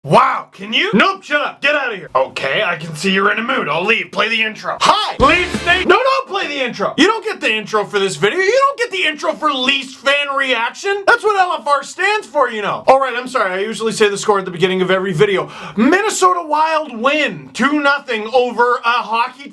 Wow, can you? Nope, shut up. Get out of here. Okay, I can see you're in a mood. I'll leave. Play the intro. Hi! Leafs Nation! No, don't play the intro. You don't get the intro for this video. You don't get the intro for Leafs fan reaction. That's what LFR stands for, you know. Alright, I'm sorry. I usually say the score at the beginning of every video. Minnesota Wild win 2-0 over a hockey...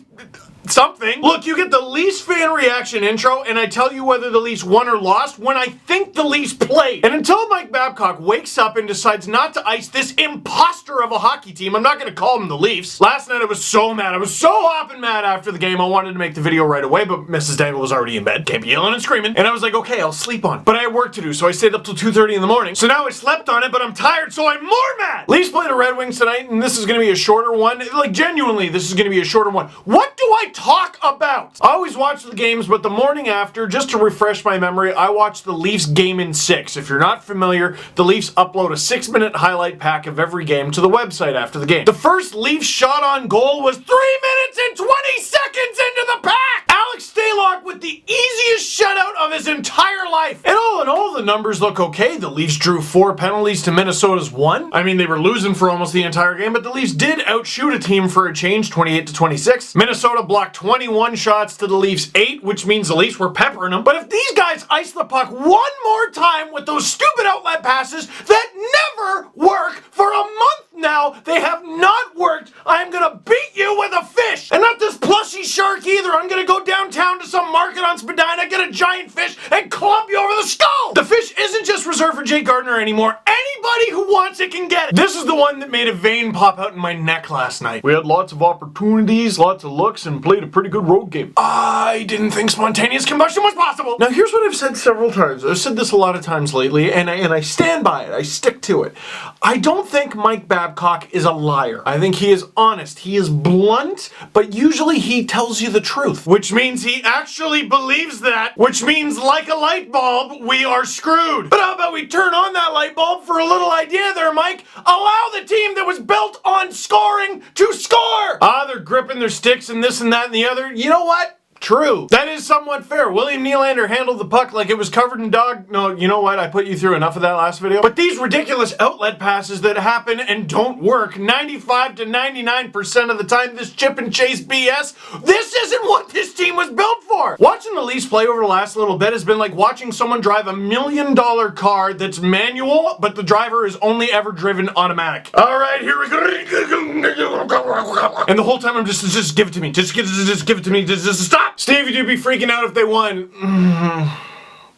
something. Look, you get the Leafs fan reaction intro, and I tell you whether the Leafs won or lost when I think the Leafs played. And until Mike Babcock wakes up and decides not to ice this imposter of a hockey team, I'm not going to call him the Leafs. Last night I was so mad. I was so hopping mad after the game. I wanted to make the video right away, but Mrs. Dangle was already in bed. Can't be yelling and screaming. And I was like, okay, I'll sleep on it. But I had work to do, so I stayed up till 2:30 in the morning. So now I slept on it, but I'm tired, so I'm more mad. Leafs play the Red Wings tonight, and this is going to be a shorter one. Like, genuinely, this is going to be a shorter one. What do I talk about? I always watch the games, but the morning after, just to refresh my memory, I watched the Leafs game in 6. If you're not familiar, the Leafs upload a 6-minute highlight pack of every game to the website after the game. The first Leafs shot on goal was 3 minutes and 20 seconds into the pack! Alex Stalock with the easiest shutout of his entire life. And all in all, the numbers look okay. The Leafs drew 4 penalties to Minnesota's 1. I mean, they were losing for almost the entire game, but the Leafs did outshoot a team for a change, 28-26. Minnesota blocked 21 shots to the Leafs 8, which means the Leafs were peppering them. But if these guys ice the puck one more time with those stupid outlet passes that never work for a month now, they have not worked, I'm gonna beat you with a fish. And not this plushy shark either. I'm gonna go downtown to some market on Spadina, get a giant fish, and clump you over the skull. The fish isn't just reserved for Jake Gardiner anymore. Anybody who wants it can get it. This is the one that made a vein pop out in my neck last night. We had lots of opportunities, lots of looks, and played a pretty good road game. I didn't think spontaneous combustion was possible. Now here's what I've said several times. I've said this a lot of times lately, and I stand by it. I stick to it. I don't think Mike Babcock is a liar. I think he is honest. He is blunt, but usually he tells you the truth. Which means he actually believes that, which means like a light bulb, we are screwed. But how about we turn on that light bulb for a little idea there, Mike? Allow the team that was built on scoring to score! They're gripping their sticks and this and that and the other. You know what? True. That is somewhat fair. William Nylander handled the puck like it was covered in dog... No, you know what? I put you through enough of that last video. But these ridiculous outlet passes that happen and don't work 95 to 99% of the time, this chip and chase BS, this isn't what this team was built for. Watching the Leafs play over the last little bit has been like watching someone drive $1 million car that's manual, but the driver is only ever driven automatic. All right, here we go. And the whole time I'm just give it to me. Just give it to me. Just stop. Stevie, you'd be freaking out if they won.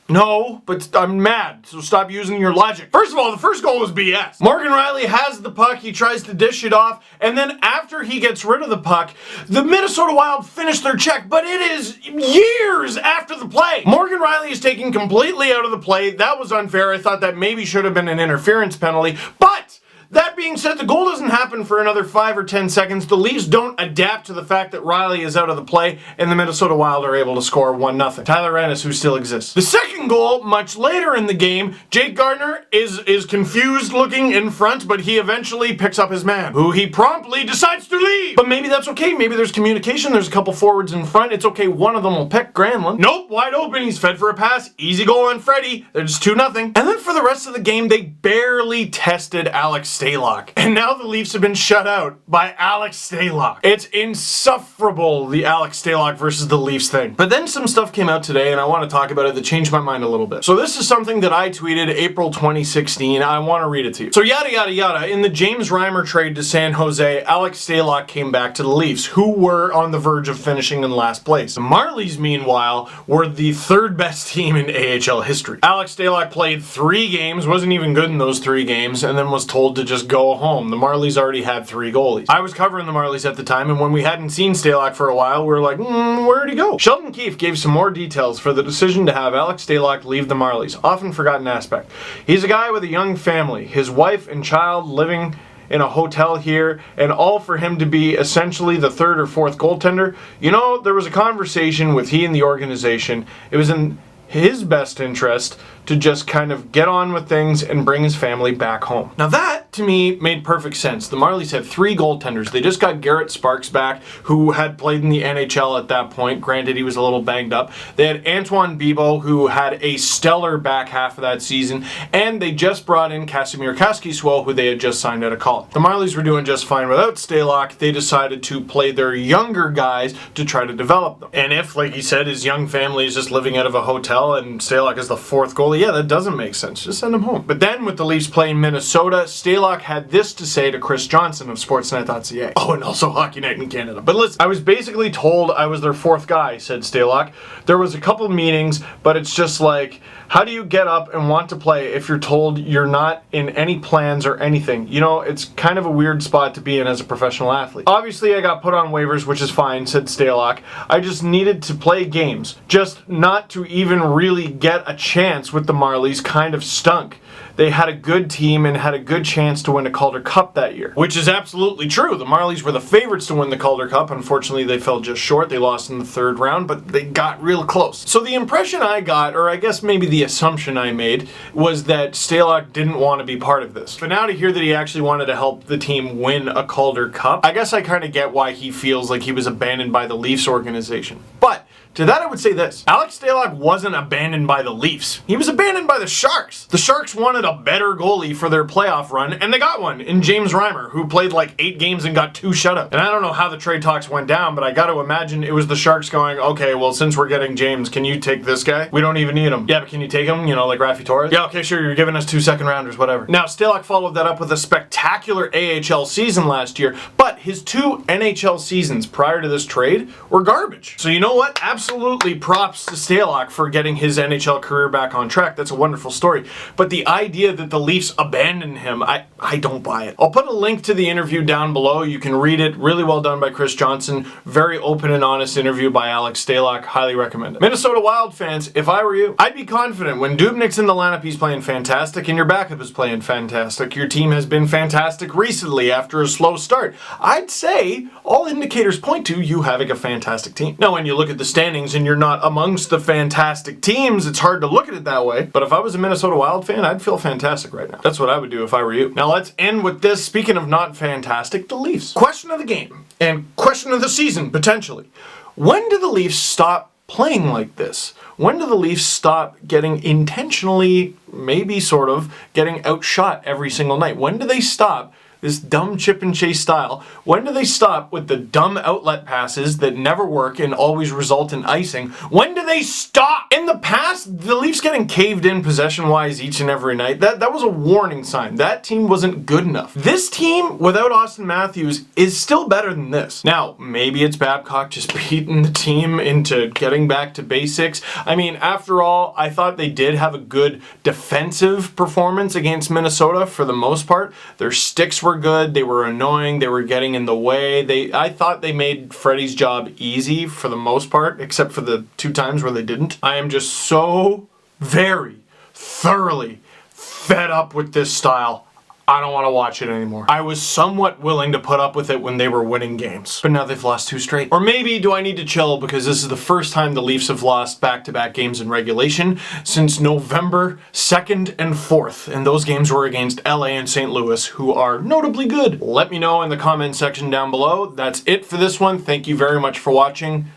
No, but I'm mad, so stop using your logic. First of all, the first goal was BS. Morgan Rielly has the puck, he tries to dish it off, and then after he gets rid of the puck, the Minnesota Wild finish their check, but it is years after the play. Morgan Rielly is taken completely out of the play. That was unfair. I thought that maybe should have been an interference penalty, but that being said, the goal doesn't happen for another 5 or 10 seconds. The Leafs don't adapt to the fact that Rielly is out of the play, and the Minnesota Wild are able to score 1-0. Tyler Ennis, who still exists. The second goal, much later in the game, Jake Gardiner is confused looking in front, but he eventually picks up his man, who he promptly decides to leave. But maybe that's okay. Maybe there's communication. There's a couple forwards in front. It's okay. One of them will pick Granlund. Nope, wide open. He's fed for a pass. Easy goal on Freddie. They're just 2-0. And then for the rest of the game, they barely tested Alex Stalock. And now the Leafs have been shut out by Alex Stalock. It's insufferable, the Alex Stalock versus the Leafs thing. But then some stuff came out today, and I want to talk about it that changed my mind a little bit. So this is something that I tweeted April 2016. I want to read it to you. So yada yada yada, in the James Reimer trade to San Jose, Alex Stalock came back to the Leafs, who were on the verge of finishing in last place. The Marlies, meanwhile, were the third best team in AHL history. Alex Stalock played 3 games, wasn't even good in those 3 games, and then was told to just go home. The Marlies already had 3 goalies. I was covering the Marlies at the time, and when we hadn't seen Stalock for a while, we were like, where'd he go? Sheldon Keefe gave some more details for the decision to have Alex Stalock leave the Marlies. Often forgotten aspect. He's a guy with a young family, his wife and child living in a hotel here, and all for him to be essentially the 3rd or 4th goaltender. You know, there was a conversation with he and the organization. It was in his best interest to just kind of get on with things and bring his family back home. Now that, to me, made perfect sense. The Marlies had 3 goaltenders. They just got Garrett Sparks back, who had played in the NHL at that point. Granted, he was a little banged up. They had Antoine Bibeau, who had a stellar back half of that season, and they just brought in Casimir Kaskisuo, who they had just signed out of college. The Marlies were doing just fine without Stalock. They decided to play their younger guys to try to develop them. And if, like he said, his young family is just living out of a hotel and Stalock is the 4th goalie, yeah, that doesn't make sense. Just send him home. But then with the Leafs playing Minnesota, Stalock had this to say to Chris Johnson of Sportsnet.ca. Oh, and also Hockey Night in Canada. But listen, I was basically told I was their 4th guy, said Stalock. There was a couple meetings, but it's just like, how do you get up and want to play if you're told you're not in any plans or anything? You know, it's kind of a weird spot to be in as a professional athlete. Obviously, I got put on waivers, which is fine, said Stalock. I just needed to play games. Just not to even really get a chance with the Marlies kind of stunk. They had a good team and had a good chance to win a Calder Cup that year. Which is absolutely true. The Marlies were the favorites to win the Calder Cup. Unfortunately, they fell just short. They lost in the 3rd round, but they got real close. So the impression I got, or I guess maybe the assumption I made, was that Stalock didn't want to be part of this. But now to hear that he actually wanted to help the team win a Calder Cup, I guess I kind of get why he feels like he was abandoned by the Leafs organization. But to that I would say this. Alex Stalock wasn't abandoned by the Leafs. He was abandoned by the Sharks. The Sharks wanted a better goalie for their playoff run, and they got one in James Reimer, who played like 8 games and got 2 shutouts. And I don't know how the trade talks went down, but I got to imagine it was the Sharks going, okay, well, since we're getting James, can you take this guy? We don't even need him. Yeah, but can you take him? You know, like Rafi Torres? Yeah, okay, sure, you're giving us 2 second-rounders, whatever. Now, Stalock followed that up with a spectacular AHL season last year, but his 2 NHL seasons prior to this trade were garbage. So you know what? Absolutely props to Stalock for getting his NHL career back on track. That's a wonderful story. But the idea that the Leafs abandoned him, I don't buy it. I'll put a link to the interview down below. You can read it. Really well done by Chris Johnson. Very open and honest interview by Alex Stalock. Highly recommend it. Minnesota Wild fans, if I were you, I'd be confident when Dubnyk's in the lineup, he's playing fantastic, and your backup is playing fantastic. Your team has been fantastic recently after a slow start. I'd say all indicators point to you having a fantastic team. Now, when you look at the standings and you're not amongst the fantastic teams, it's hard to look at it that way. But if I was a Minnesota Wild fan, I'd feel fantastic right now. That's what I would do if I were you. Now let's end with this. Speaking of not fantastic, the Leafs. Question of the game, and question of the season, potentially. When do the Leafs stop playing like this? When do the Leafs stop getting intentionally, maybe sort of, getting outshot every single night? When do they stop this dumb chip and chase style? When do they stop with the dumb outlet passes that never work and always result in icing? When do they stop? In the past, the Leafs getting caved in possession-wise each and every night, that was a warning sign. That team wasn't good enough. This team, without Austin Matthews, is still better than this. Now, maybe it's Babcock just beating the team into getting back to basics. I mean, after all, I thought they did have a good defensive performance against Minnesota for the most part. Their sticks were good, they were annoying, they were getting in the way. I thought they made Freddie's job easy for the most part, except for the 2 times where they didn't. I am just so very thoroughly fed up with this style. I don't want to watch it anymore. I was somewhat willing to put up with it when they were winning games, but now they've lost 2 straight. Or maybe do I need to chill because this is the first time the Leafs have lost back-to-back games in regulation since November 2nd and 4th, and those games were against LA and St. Louis, who are notably good. Let me know in the comment section down below. That's it for this one. Thank you very much for watching.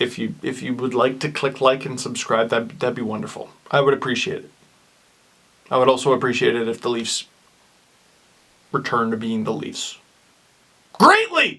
If you would like to click like and subscribe, that'd be wonderful. I would appreciate it. I would also appreciate it if the Leafs return to being the Leafs. Greatly!